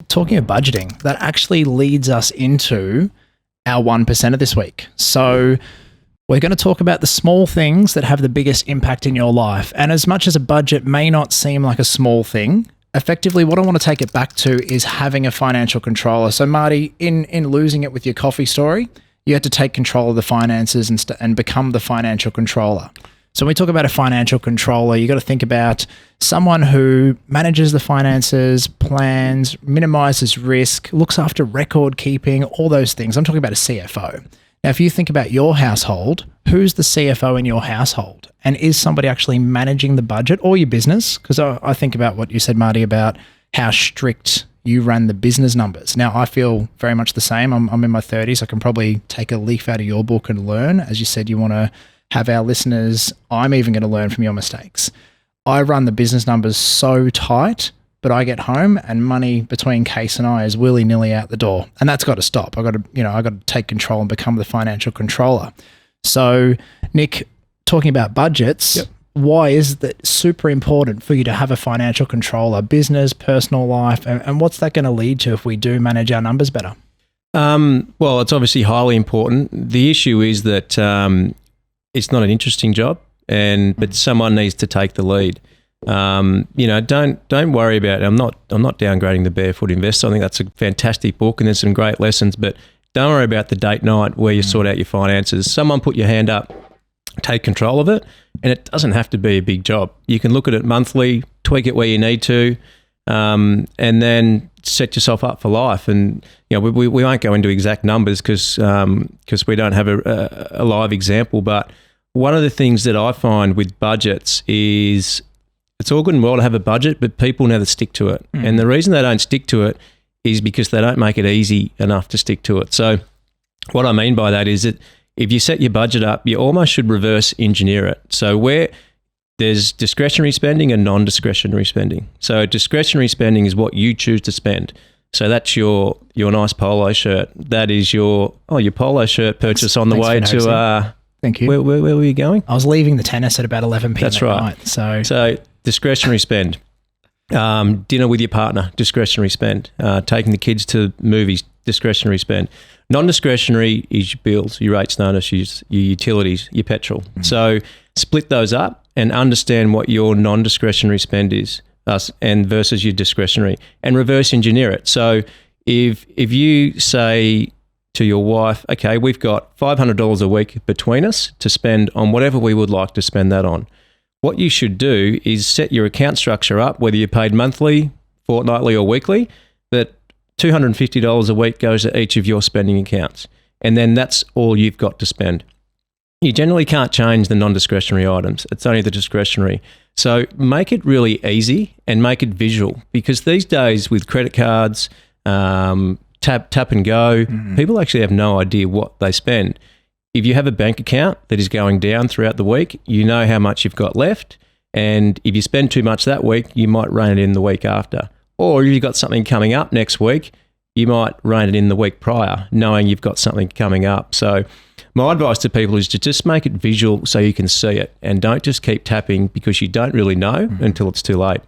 Talking of budgeting, that actually leads us into our 1% of this week. So we're going to talk about the small things that have the biggest impact in your life. And as much as a budget may not seem like a small thing, effectively what I want to take it back to is having a financial controller. So Marty, in losing it with your coffee story, you had to take control of the finances and become the financial controller. So when we talk about a financial controller, you got to think about someone who manages the finances, plans, minimizes risk, looks after record keeping, all those things. I'm talking about a CFO. Now, if you think about your household, who's the CFO in your household? And is somebody actually managing the budget or your business? Because I think about what you said, Marty, about how strict you ran the business numbers. Now, I feel very much the same. I'm in my 30s. I can probably take a leaf out of your book and learn. As you said, you want to have our listeners, I'm even going to learn from your mistakes. I run the business numbers so tight, but I get home and money between Case and I is willy-nilly out the door. And that's got to stop. I got to take control and become the financial controller. So, Nick, talking about budgets, yep. Why is that super important for you to have a financial controller, business, personal life, and what's that going to lead to if we do manage our numbers better? Well, it's obviously highly important. The issue is that it's not an interesting job, but someone needs to take the lead. Don't worry about it. I'm not downgrading the Barefoot Investor. I think that's a fantastic book and there's some great lessons, but don't worry about the date night where you sort out your finances. Someone put your hand up, take control of it, and it doesn't have to be a big job. You can look at it monthly, tweak it where you need to, and then set yourself up for life. And we won't go into exact numbers because we don't have a live example. But one of the things that I find with budgets is it's all good and well to have a budget, but people never stick to it. And the reason they don't stick to it is because they don't make it easy enough to stick to it. So what I mean by that is that if you set your budget up, you almost should reverse engineer it. So where there's discretionary spending and non-discretionary spending. So discretionary spending is what you choose to spend. So that's your nice polo shirt. That is your polo shirt purchase on the way to thank you. Where were you going? I was leaving the tennis at about 11 p.m. That's right. Night, so discretionary spend. Dinner with your partner, discretionary spend. Taking the kids to movies, discretionary spend. Non-discretionary is your bills, your rates notice, your utilities, your petrol. So split those up and understand what your non-discretionary spend is and versus your discretionary, and reverse engineer it. So if you say to your wife, okay, we've got $500 a week between us to spend on whatever we would like to spend that on. What you should do is set your account structure up, whether you're paid monthly, fortnightly or weekly, that $250 a week goes to each of your spending accounts. And then that's all you've got to spend. You generally can't change the non-discretionary items. It's only the discretionary. So make it really easy and make it visual, because these days with credit cards, tap and go, people actually have no idea what they spend. If you have a bank account that is going down throughout the week, you know how much you've got left. And if you spend too much that week, you might rein it in the week after. Or if you've got something coming up next week, you might rein it in the week prior, knowing you've got something coming up. So my advice to people is to just make it visual so you can see it, and don't just keep tapping because you don't really know until it's too late.